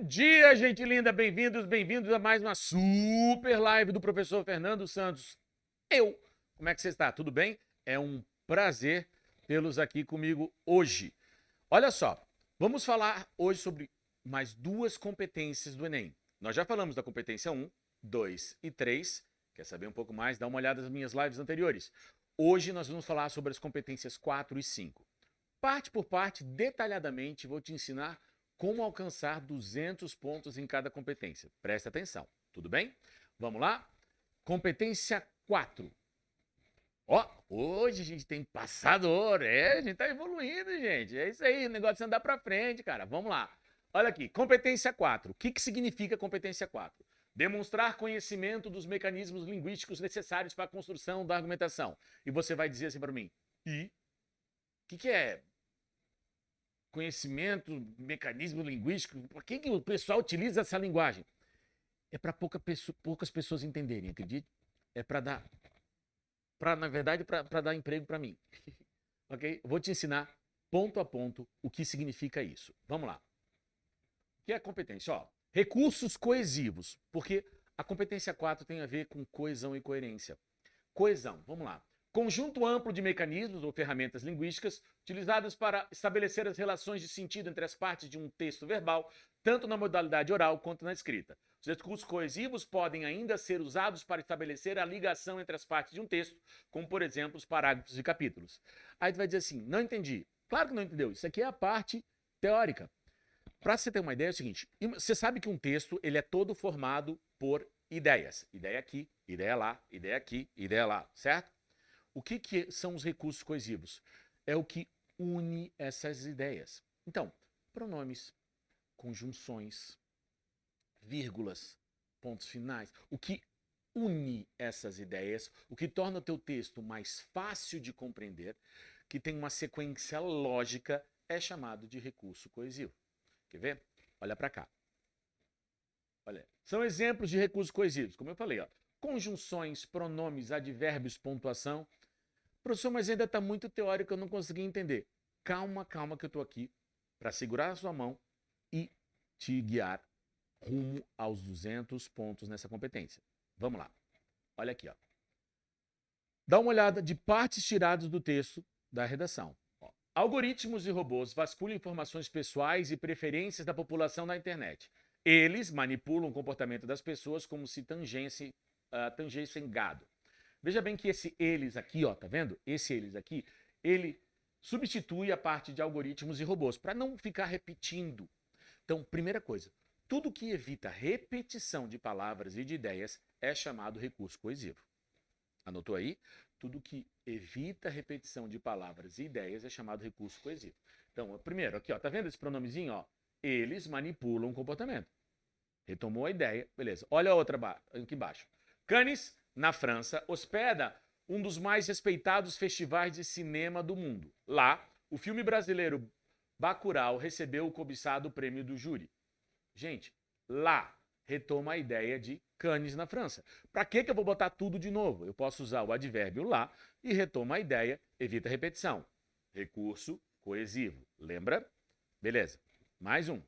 dia, gente linda! Bem-vindos a mais uma super live do professor Fernando Santos. Como é que você está? Tudo bem? É um prazer tê-los aqui comigo hoje. Olha só, vamos falar hoje sobre mais duas competências do Enem. Nós já falamos da competência 1, 2 e 3. Quer saber um pouco mais? Dá uma olhada nas minhas lives anteriores. Hoje nós vamos falar sobre as competências 4 e 5. Parte por parte, detalhadamente, vou te ensinar como alcançar 200 pontos em cada competência. Presta atenção, tudo bem? Vamos lá? Competência 4. Ó, hoje a gente tem passador, a gente tá evoluindo, gente. É isso aí, o negócio é andar pra frente, cara. Vamos lá. Olha aqui, competência 4. O que significa competência 4? Demonstrar conhecimento dos mecanismos linguísticos necessários para a construção da argumentação. E você vai dizer assim para mim, o que é conhecimento, mecanismo linguístico? Por que o pessoal utiliza essa linguagem? É para poucas pessoas entenderem, acredite? É para dar, na verdade, para dar emprego para mim. Ok? Eu vou te ensinar ponto a ponto o que significa isso. Vamos lá. O que é competência? Ó, recursos coesivos, porque a competência 4 tem a ver com coesão e coerência. Coesão, vamos lá. Conjunto amplo de mecanismos ou ferramentas linguísticas utilizadas para estabelecer as relações de sentido entre as partes de um texto verbal, tanto na modalidade oral quanto na escrita. Os recursos coesivos podem ainda ser usados para estabelecer a ligação entre as partes de um texto, como, por exemplo, os parágrafos e capítulos. Aí tu vai dizer assim, não entendi. Claro que não entendeu. Isso aqui é a parte teórica. Para você ter uma ideia, é o seguinte, você sabe que um texto ele é todo formado por ideias. Ideia aqui, ideia lá, ideia aqui, ideia lá, certo? O que são os recursos coesivos? É o que une essas ideias. Então, pronomes, conjunções, vírgulas, pontos finais. O que une essas ideias, o que torna o teu texto mais fácil de compreender, que tem uma sequência lógica, é chamado de recurso coesivo. Quer ver? Olha para cá. Olha, são exemplos de recursos coesivos, como eu falei, ó. Conjunções, pronomes, advérbios, pontuação. Professor, mas ainda está muito teórico, eu não consegui entender. Calma que eu estou aqui para segurar a sua mão e te guiar rumo aos 200 pontos nessa competência. Vamos lá. Olha aqui, ó. Dá uma olhada de partes tiradas do texto da redação. Ó. Algoritmos e robôs vasculham informações pessoais e preferências da população na internet. Eles manipulam o comportamento das pessoas como se tangessem gado. Veja bem que esse eles aqui, ó, tá vendo? Esse eles aqui, ele substitui a parte de algoritmos e robôs, para não ficar repetindo. Então, primeira coisa, tudo que evita repetição de palavras e de ideias é chamado recurso coesivo. Anotou aí? Tudo que evita repetição de palavras e ideias é chamado recurso coesivo. Então, primeiro, aqui, ó, tá vendo esse pronomezinho, ó? Eles manipulam o comportamento. Retomou a ideia, beleza. Olha a outra aqui embaixo. Cannes, na França, hospeda um dos mais respeitados festivais de cinema do mundo. Lá, o filme brasileiro Bacurau recebeu o cobiçado prêmio do júri. Gente, lá retoma a ideia de Cannes na França. Para que eu vou botar tudo de novo? Eu posso usar o advérbio lá e retoma a ideia, evita a repetição. Recurso coesivo. Lembra? Beleza. Mais um.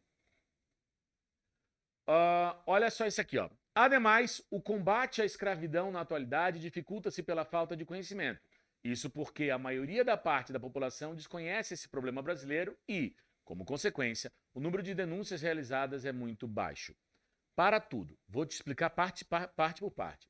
Olha só isso aqui, ó. Ademais, o combate à escravidão na atualidade dificulta-se pela falta de conhecimento. Isso porque a maioria da parte da população desconhece esse problema brasileiro e, como consequência, o número de denúncias realizadas é muito baixo. Para tudo, vou te explicar parte por parte.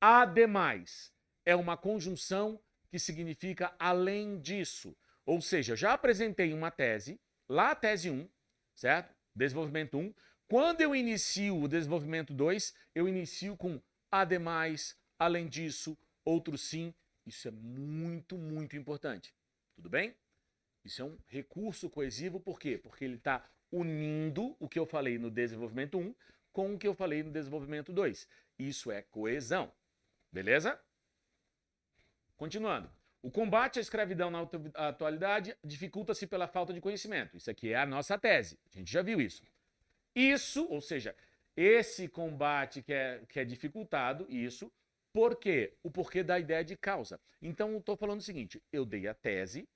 Ademais, é uma conjunção que significa além disso. Ou seja, já apresentei uma tese, lá a tese 1, certo? Desenvolvimento 1. Quando eu inicio o desenvolvimento 2, eu inicio com ademais, além disso, outro sim. Isso é muito, muito importante. Tudo bem? Isso é um recurso coesivo, por quê? Porque ele está unindo o que eu falei no desenvolvimento 1 com o que eu falei no desenvolvimento 2. Isso é coesão. Beleza? Continuando. O combate à escravidão na atualidade dificulta-se pela falta de conhecimento. Isso aqui é a nossa tese. A gente já viu isso. Isso, ou seja, esse combate que é dificultado, isso, por quê? O porquê da ideia de causa. Então, eu estou falando o seguinte, eu dei a tese,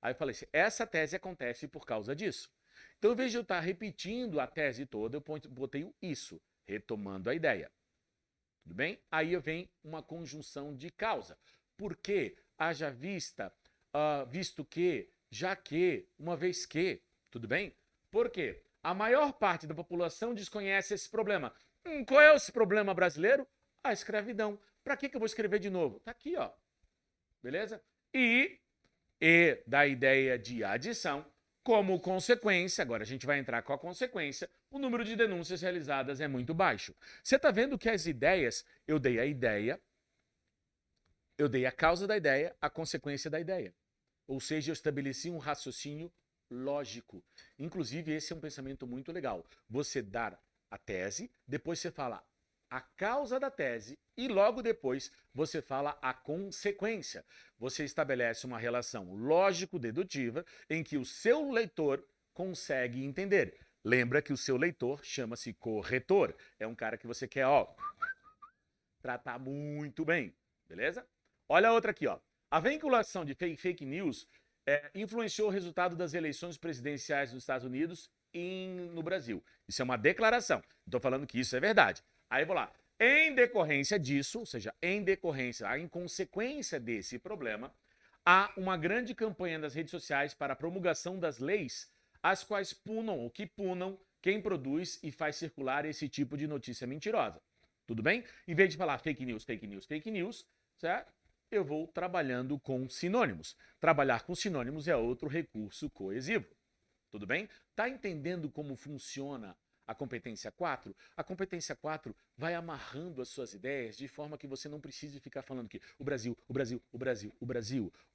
aí eu falei assim, essa tese acontece por causa disso. Então, em vez de eu estar repetindo a tese toda, eu botei o isso, retomando a ideia. Tudo bem? Aí vem uma conjunção de causa. Por quê? Haja vista, visto que, já que, uma vez que. Tudo bem? Por quê? A maior parte da população desconhece esse problema. Qual é esse problema brasileiro? A escravidão. Para que eu vou escrever de novo? Tá aqui, ó. Beleza? E da ideia de adição, como consequência, agora a gente vai entrar com a consequência, o número de denúncias realizadas é muito baixo. Você está vendo que as ideias, eu dei a ideia, eu dei a causa da ideia, a consequência da ideia. Ou seja, eu estabeleci um raciocínio lógico. Inclusive, esse é um pensamento muito legal. Você dar a tese, depois você fala a causa da tese e logo depois você fala a consequência. Você estabelece uma relação lógico-dedutiva em que o seu leitor consegue entender. Lembra que o seu leitor chama-se corretor. É um cara que você quer, tratar muito bem, beleza? Olha a outra aqui, ó. A vinculação de fake news influenciou o resultado das eleições presidenciais dos Estados Unidos e no Brasil. Isso é uma declaração. Estou falando que isso é verdade. Aí vou lá. Em decorrência disso, ou seja, em consequência desse problema, há uma grande campanha nas redes sociais para a promulgação das leis, as quais punam quem produz e faz circular esse tipo de notícia mentirosa. Tudo bem? Em vez de falar fake news, certo? Eu vou trabalhando com sinônimos. Trabalhar com sinônimos é outro recurso coesivo. Tudo bem? Tá entendendo como funciona a competência 4? A competência 4 vai amarrando as suas ideias de forma que você não precise ficar falando que o Brasil,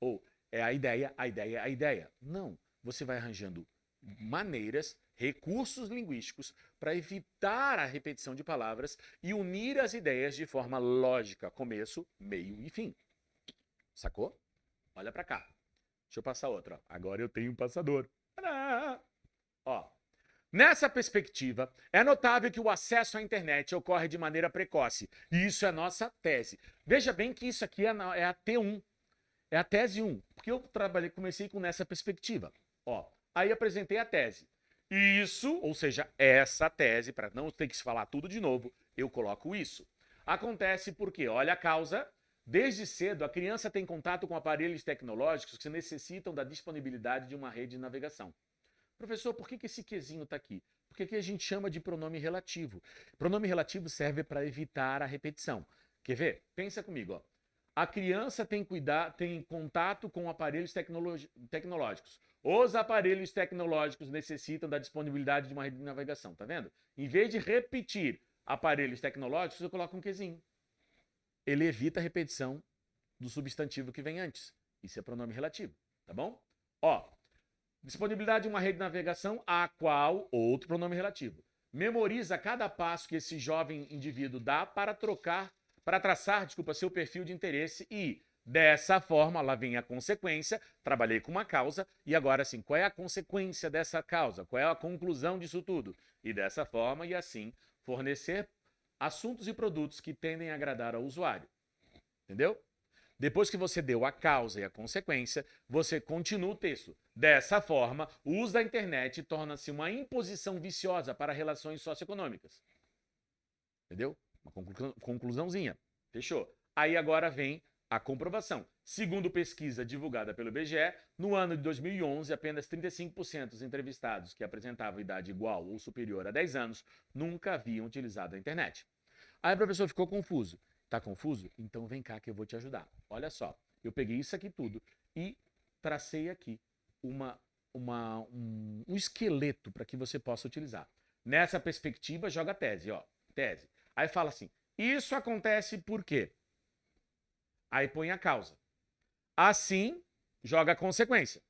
ou é a ideia. Não. Você vai arranjando maneiras, recursos linguísticos para evitar a repetição de palavras e unir as ideias de forma lógica, começo, meio e fim. Sacou? Olha para cá. Deixa eu passar outra. Agora eu tenho um passador. Ó. Nessa perspectiva, é notável que o acesso à internet ocorre de maneira precoce. E isso é nossa tese. Veja bem que isso aqui é a T1. É a tese 1. Porque eu comecei com nessa perspectiva. Ó. Aí apresentei a tese. Isso, ou seja, essa tese, para não ter que se falar tudo de novo, eu coloco isso. Acontece porque, olha a causa. Desde cedo, a criança tem contato com aparelhos tecnológicos que necessitam da disponibilidade de uma rede de navegação. Professor, por que esse quezinho está aqui? Porque aqui a gente chama de pronome relativo. Pronome relativo serve para evitar a repetição. Quer ver? Pensa comigo. Ó. A criança tem contato com aparelhos tecnológicos. Os aparelhos tecnológicos necessitam da disponibilidade de uma rede de navegação. Tá vendo? Em vez de repetir aparelhos tecnológicos, eu coloco um quezinho. Ele evita a repetição do substantivo que vem antes. Isso é pronome relativo, tá bom? Ó, disponibilidade de uma rede de navegação, a qual, outro pronome relativo. Memoriza cada passo que esse jovem indivíduo dá para traçar, seu perfil de interesse e, dessa forma, lá vem a consequência, trabalhei com uma causa, e agora sim, qual é a consequência dessa causa? Qual é a conclusão disso tudo? E dessa forma, e assim, fornecer assuntos e produtos que tendem a agradar ao usuário. Entendeu? Depois que você deu a causa e a consequência, você continua o texto. Dessa forma, o uso da internet torna-se uma imposição viciosa para relações socioeconômicas. Entendeu? Uma conclusãozinha. Fechou? Aí agora vem a comprovação. Segundo pesquisa divulgada pelo IBGE, no ano de 2011, apenas 35% dos entrevistados que apresentavam idade igual ou superior a 10 anos nunca haviam utilizado a internet. Aí o professor ficou confuso. Tá confuso? Então vem cá que eu vou te ajudar. Olha só, eu peguei isso aqui tudo e tracei aqui um esqueleto para que você possa utilizar. Nessa perspectiva, joga a tese, ó. Tese. Aí fala assim, isso acontece por quê? Aí põe a causa. Assim, joga a consequência.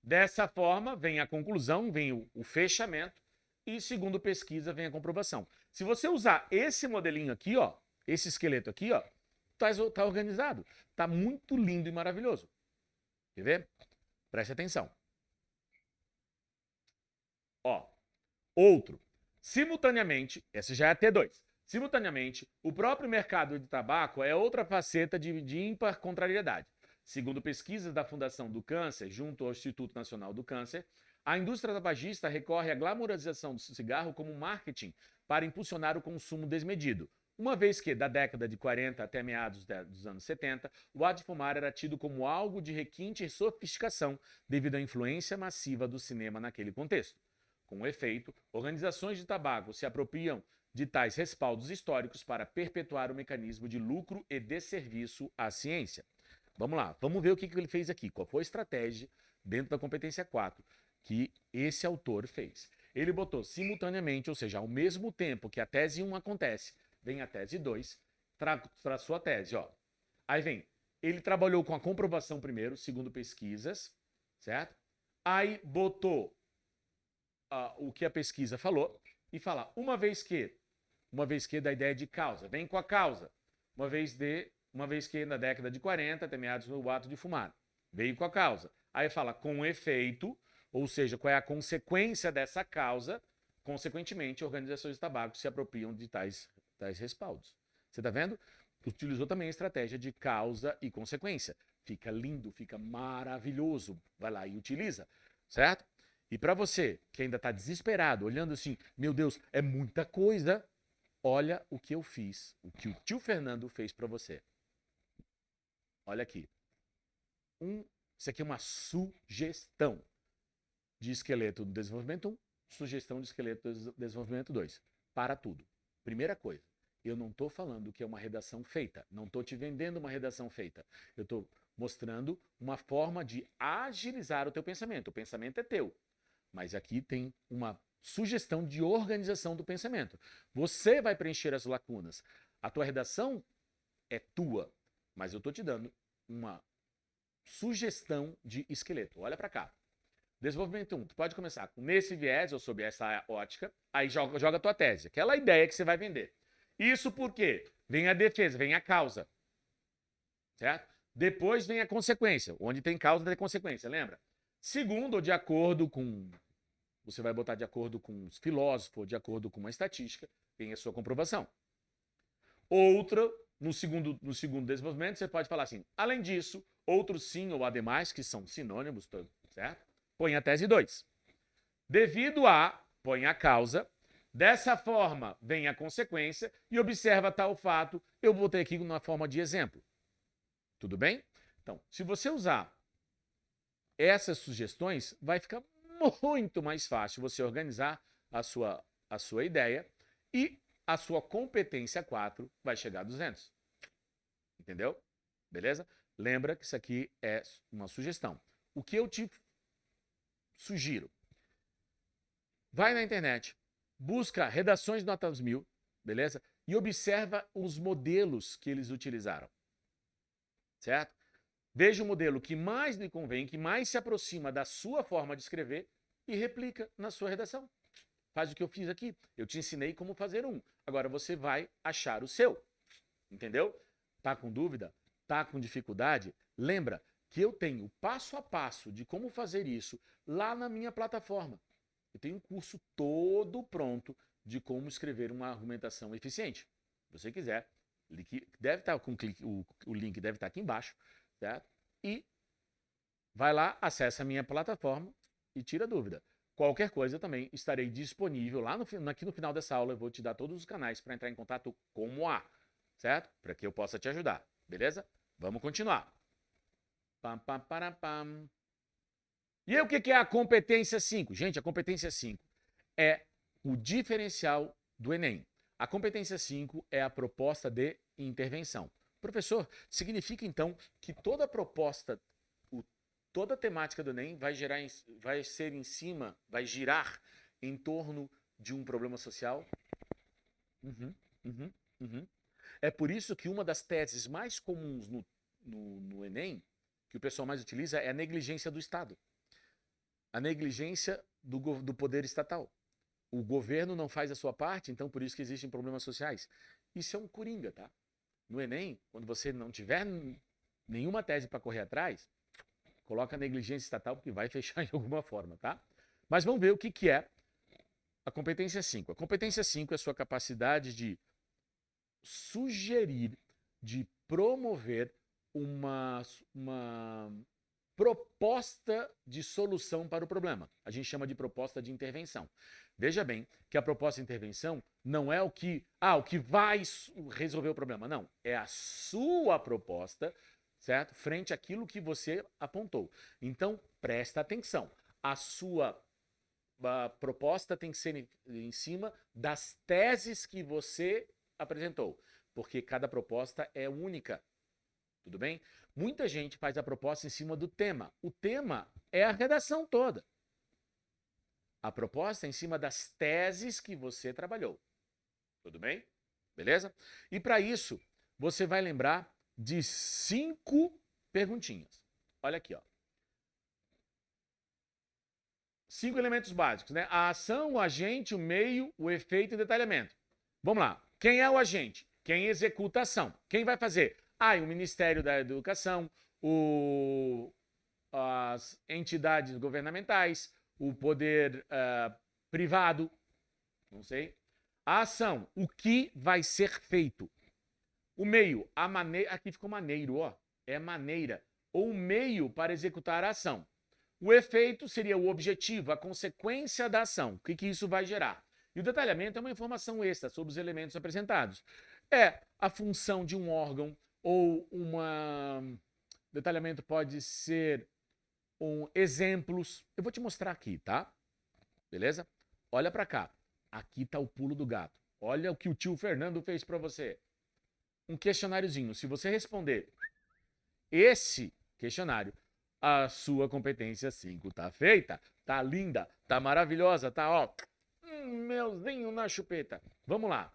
Dessa forma, vem a conclusão, vem o fechamento e, segundo pesquisa, vem a comprovação. Se você usar esse modelinho aqui, ó, esse esqueleto aqui, ó, tá organizado. Tá muito lindo e maravilhoso. Quer ver? Preste atenção. Ó, outro. Simultaneamente, esse já é a T2. Simultaneamente, o próprio mercado de tabaco é outra faceta de ímpar contrariedade. Segundo pesquisas da Fundação do Câncer, junto ao Instituto Nacional do Câncer, A indústria tabagista recorre à glamorização do cigarro como marketing para impulsionar o consumo desmedido. Uma vez que, da década de 40 até meados dos anos 70, o ato de fumar era tido como algo de requinte e sofisticação devido à influência massiva do cinema naquele contexto. Com efeito, organizações de tabaco se apropriam de tais respaldos históricos para perpetuar o mecanismo de lucro e desserviço à ciência. Vamos lá, vamos ver o que ele fez aqui. Qual foi a estratégia dentro da competência 4 que esse autor fez? Ele botou simultaneamente, ou seja, ao mesmo tempo que a tese 1 acontece, vem a tese 2, para sua tese. Ó. Aí vem, ele trabalhou com a comprovação primeiro, segundo pesquisas, certo? Aí botou o que a pesquisa falou e fala, uma vez que da ideia de causa, vem com a causa, uma vez que na década de 40, até meados do ato de fumar, veio com a causa. Aí fala com efeito, ou seja, qual é a consequência dessa causa, consequentemente, organizações de tabaco se apropriam de tais respaldos. Você está vendo? Utilizou também a estratégia de causa e consequência. Fica lindo, fica maravilhoso. Vai lá e utiliza, certo? E para você que ainda está desesperado, olhando assim, meu Deus, é muita coisa, olha o que eu fiz, o que o tio Fernando fez para você. Olha aqui. Isso aqui é uma sugestão de esqueleto do desenvolvimento 1, sugestão de esqueleto do desenvolvimento 2. Para tudo. Primeira coisa, eu não estou falando que é uma redação feita, não estou te vendendo uma redação feita. Eu estou mostrando uma forma de agilizar o teu pensamento. O pensamento é teu, mas aqui tem uma sugestão de organização do pensamento. Você vai preencher as lacunas. A tua redação é tua, mas eu estou te dando uma sugestão de esqueleto. Olha para cá. Desenvolvimento 1, tu pode começar com nesse viés ou sob essa ótica, aí joga a tua tese, aquela ideia que você vai vender. Isso porque vem a defesa, vem a causa, certo? Depois vem a consequência, onde tem causa tem consequência, lembra? Segundo, de acordo com, você vai botar de acordo com os filósofos, de acordo com uma estatística, vem a sua comprovação. Outra, no segundo desenvolvimento, você pode falar assim, além disso, outros sim ou ademais, que são sinônimos, certo? Põe a tese 2. Devido a, põe a causa, dessa forma vem a consequência e observa tal fato, eu botei aqui na forma de exemplo. Tudo bem? Então, se você usar essas sugestões, vai ficar muito mais fácil você organizar a sua ideia e a sua competência 4 vai chegar a 200. Entendeu? Beleza? Lembra que isso aqui é uma sugestão. O que eu te sugiro? Vai na internet, busca redações de notas 1000, beleza? E observa os modelos que eles utilizaram, certo? Veja o modelo que mais lhe convém, que mais se aproxima da sua forma de escrever e replica na sua redação. Faz o que eu fiz aqui. Eu te ensinei como fazer um. Agora você vai achar o seu. Entendeu? Tá com dúvida? Tá com dificuldade? Lembra que eu tenho passo a passo de como fazer isso lá na minha plataforma. Eu tenho um curso todo pronto de como escrever uma argumentação eficiente. Se você quiser, deve estar com o link deve estar aqui embaixo, certo? E vai lá, acessa a minha plataforma e tira dúvida. Qualquer coisa eu também estarei disponível lá aqui no final dessa aula. Eu vou te dar todos os canais para entrar em contato como A, certo? Para que eu possa te ajudar, beleza? Vamos continuar. Pam, pam, param, pam. E o que é a competência 5? Gente, a competência 5 é o diferencial do Enem. A competência 5 é a proposta de intervenção. Professor, significa então que toda a proposta, toda a temática do Enem vai girar em torno de um problema social? É por isso que uma das teses mais comuns no Enem, que o pessoal mais utiliza, é a negligência do Estado. A negligência do poder estatal. O governo não faz a sua parte, então por isso que existem problemas sociais. Isso é um coringa, tá? No Enem, quando você não tiver nenhuma tese para correr atrás, coloca a negligência estatal, porque vai fechar de alguma forma, tá? Mas vamos ver o que é a competência 5. A competência 5 é a sua capacidade de sugerir, de promover uma proposta de solução para o problema. A gente chama de proposta de intervenção. Veja bem que a proposta de intervenção não é o que vai resolver o problema. Não, é a sua proposta, certo? Frente àquilo que você apontou. Então, presta atenção. A sua proposta tem que ser em cima das teses que você apresentou, porque cada proposta é única. Tudo bem? Muita gente faz a proposta em cima do tema. O tema é a redação toda. A proposta é em cima das teses que você trabalhou. Tudo bem? Beleza? E para isso, você vai lembrar de 5 perguntinhas. Olha aqui, ó. 5 elementos básicos, né? A ação, o agente, o meio, o efeito e o detalhamento. Vamos lá. Quem é o agente? Quem executa a ação? Quem vai fazer? O Ministério da Educação, as entidades governamentais, o poder privado, não sei. A ação, o que vai ser feito. O meio, a maneira, aqui ficou maneiro, ó, é maneira, ou meio para executar a ação. O efeito seria o objetivo, a consequência da ação, o que isso vai gerar. E o detalhamento é uma informação extra sobre os elementos apresentados. É a função de um órgão, ou detalhamento pode ser exemplos. Eu vou te mostrar aqui, tá? Beleza? Olha para cá. Aqui tá o pulo do gato. Olha o que o tio Fernando fez para você. Um questionáriozinho. Se você responder esse questionário, a sua competência 5 tá feita, tá linda, tá maravilhosa, tá, ó, melzinho na chupeta. Vamos lá.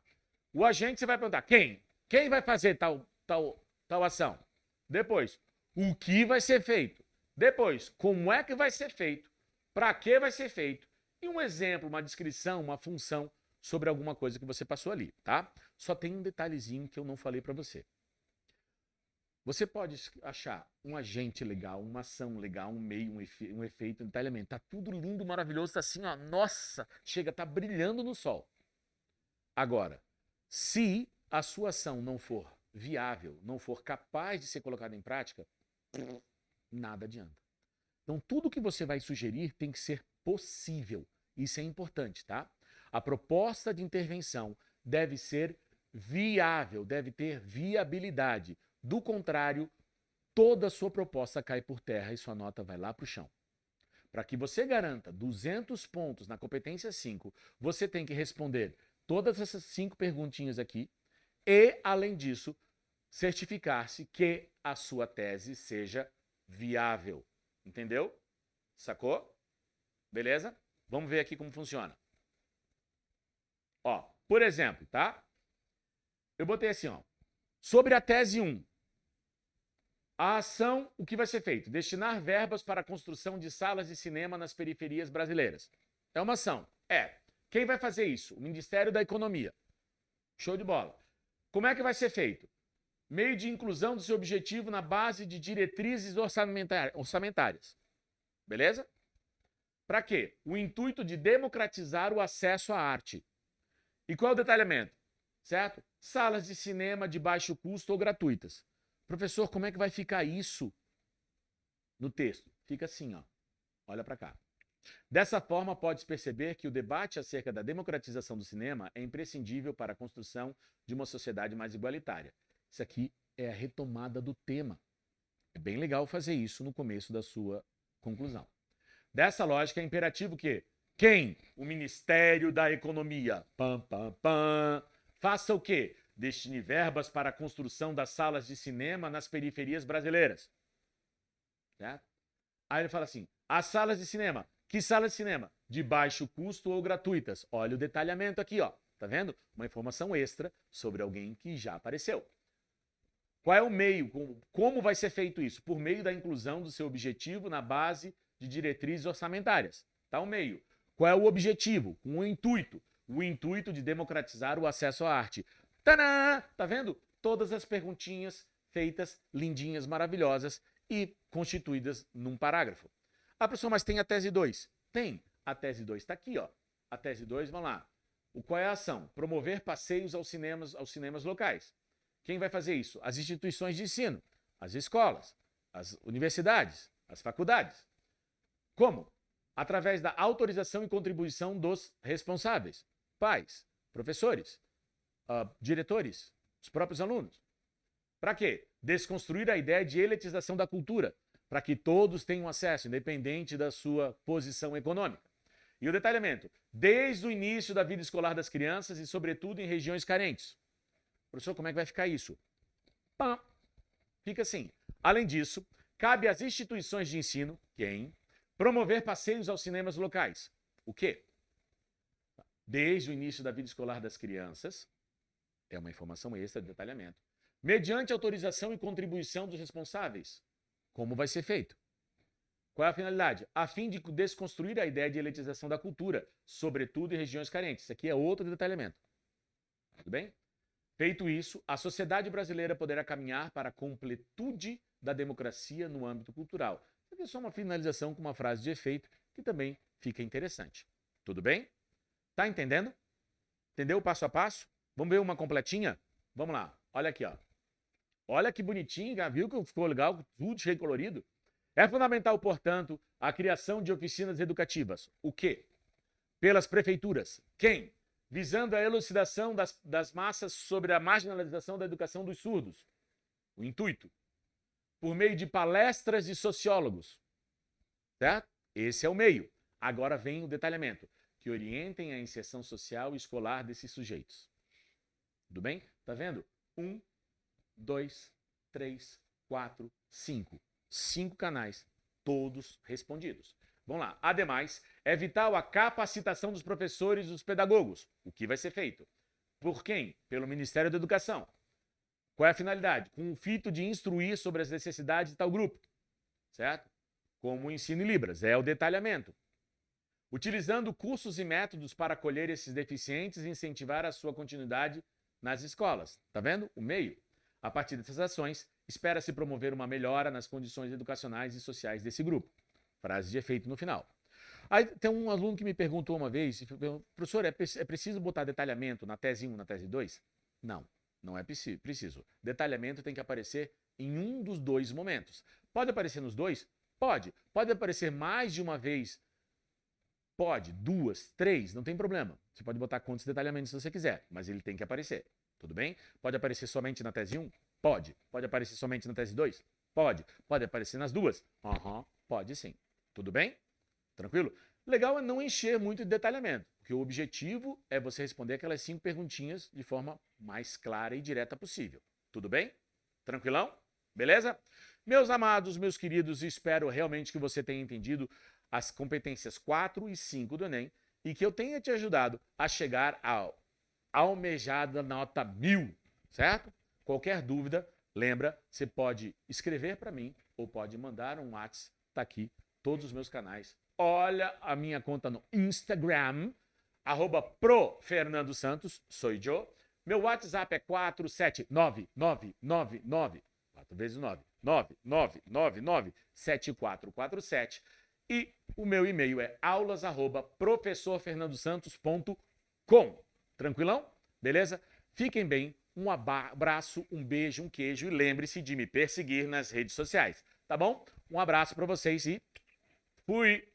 O agente, você vai perguntar, quem? Quem vai fazer tal ação? Depois, o que vai ser feito? Depois, como é que vai ser feito? Para que vai ser feito? E um exemplo, uma descrição, uma função sobre alguma coisa que você passou ali, tá? Só tem um detalhezinho que eu não falei para você. Você pode achar um agente legal, uma ação legal, um meio, um efeito, um detalhamento. Tá tudo lindo, maravilhoso, tá assim, ó, nossa, chega, tá brilhando no sol. Agora, se a sua ação não for viável, não for capaz de ser colocada em prática, nada adianta. Então, tudo que você vai sugerir tem que ser possível. Isso é importante, tá? A proposta de intervenção deve ser viável, deve ter viabilidade. Do contrário, toda a sua proposta cai por terra e sua nota vai lá para o chão. Para que você garanta 200 pontos na competência 5, você tem que responder todas essas 5 perguntinhas aqui e, além disso, certificar-se que a sua tese seja viável. Entendeu? Sacou? Beleza? Vamos ver aqui como funciona. Ó, por exemplo, tá? Eu botei assim, ó. Sobre a tese 1. A ação, o que vai ser feito? Destinar verbas para a construção de salas de cinema nas periferias brasileiras. É uma ação. Quem vai fazer isso? O Ministério da Economia. Show de bola. Como é que vai ser feito? Meio de inclusão do seu objetivo na base de diretrizes orçamentárias. Beleza? Para quê? O intuito de democratizar o acesso à arte. E qual é o detalhamento? Certo? Salas de cinema de baixo custo ou gratuitas. Professor, como é que vai ficar isso no texto? Fica assim, ó. Olha para cá. Dessa forma, pode-se perceber que o debate acerca da democratização do cinema é imprescindível para a construção de uma sociedade mais igualitária. Isso aqui é a retomada do tema. É bem legal fazer isso no começo da sua conclusão. Dessa lógica, é imperativo que quem? O Ministério da Economia. Faça o quê? Destine verbas para a construção das salas de cinema nas periferias brasileiras. Certo? Aí ele fala assim, as salas de cinema. Que salas de cinema? De baixo custo ou gratuitas. Olha o detalhamento aqui, ó. Tá vendo? Uma informação extra sobre alguém que já apareceu. Qual é o meio? Como vai ser feito isso? Por meio da inclusão do seu objetivo na base de diretrizes orçamentárias. Tá o meio. Qual é o objetivo? Com o intuito. O intuito de democratizar o acesso à arte. Tadã! Tá vendo? Todas as perguntinhas feitas, lindinhas, maravilhosas e constituídas num parágrafo. Ah, professor, mas tem a tese 2? Tem. A tese 2 está aqui, ó. A tese 2, vamos lá. Qual é a ação? Promover passeios aos cinemas locais. Quem vai fazer isso? As instituições de ensino, as escolas, as universidades, as faculdades. Como? Através da autorização e contribuição dos responsáveis, pais, professores, diretores, os próprios alunos. Para quê? Desconstruir a ideia de elitização da cultura, para que todos tenham acesso, independente da sua posição econômica. E o detalhamento, desde o início da vida escolar das crianças e, sobretudo, em regiões carentes. Professor, como é que vai ficar isso? Pá. Fica assim. Além disso, cabe às instituições de ensino, promover passeios aos cinemas locais. O quê? Desde o início da vida escolar das crianças, é uma informação extra de detalhamento, mediante autorização e contribuição dos responsáveis. Como vai ser feito? Qual é a finalidade? A fim de desconstruir a ideia de elitização da cultura, sobretudo em regiões carentes. Isso aqui é outro detalhamento. Tudo bem? Feito isso, a sociedade brasileira poderá caminhar para a completude da democracia no âmbito cultural. Isso aqui é só uma finalização com uma frase de efeito que também fica interessante. Tudo bem? Tá entendendo? Entendeu o passo a passo? Vamos ver uma completinha? Vamos lá. Olha aqui, ó. Olha que bonitinho, já viu que ficou legal, tudo cheio de colorido? É fundamental, portanto, a criação de oficinas educativas. O quê? Pelas prefeituras. Quem? Visando a elucidação das massas sobre a marginalização da educação dos surdos. O intuito. Por meio de palestras de sociólogos. Certo? Esse é o meio. Agora vem o detalhamento. Que orientem a inserção social e escolar desses sujeitos. Tudo bem? Tá vendo? 1, 2, 3, 4, 5. 5 canais, todos respondidos. Vamos lá. Ademais, é vital a capacitação dos professores e dos pedagogos. O que vai ser feito? Por quem? Pelo Ministério da Educação. Qual é a finalidade? Com o fito de instruir sobre as necessidades de tal grupo. Certo? Como o ensino em Libras. É o detalhamento. Utilizando cursos e métodos para acolher esses deficientes e incentivar a sua continuidade nas escolas. Tá vendo? O meio. A partir dessas ações, espera-se promover uma melhora nas condições educacionais e sociais desse grupo. Frase de efeito no final. Aí tem um aluno que me perguntou uma vez, professor, é preciso botar detalhamento na tese 1, na tese 2? Não, não é preciso. Detalhamento tem que aparecer em um dos dois momentos. Pode aparecer nos dois? Pode. Pode aparecer mais de uma vez? Pode. 2, 3, não tem problema. Você pode botar quantos detalhamentos você quiser, mas ele tem que aparecer. Tudo bem? Pode aparecer somente na tese 1? Pode. Pode aparecer somente na tese 2? Pode. Pode aparecer nas duas? Pode sim. Tudo bem? Tranquilo? Legal é não encher muito de detalhamento, porque o objetivo é você responder aquelas 5 perguntinhas de forma mais clara e direta possível. Tudo bem? Tranquilão? Beleza? Meus amados, meus queridos, espero realmente que você tenha entendido as competências 4 e 5 do Enem e que eu tenha te ajudado a chegar ao almejada nota 1000, certo? Qualquer dúvida, lembra, você pode escrever para mim ou pode mandar um WhatsApp, tá aqui, todos os meus canais. Olha a minha conta no Instagram, @profernandosantos, sou eu. Meu WhatsApp é 4799999, 4 vezes 9, 99997447 e o meu e-mail é aulas@professorfernandosantos.com. Tranquilão? Beleza? Fiquem bem, um abraço, um beijo, um queijo e lembre-se de me perseguir nas redes sociais, tá bom? Um abraço para vocês e fui!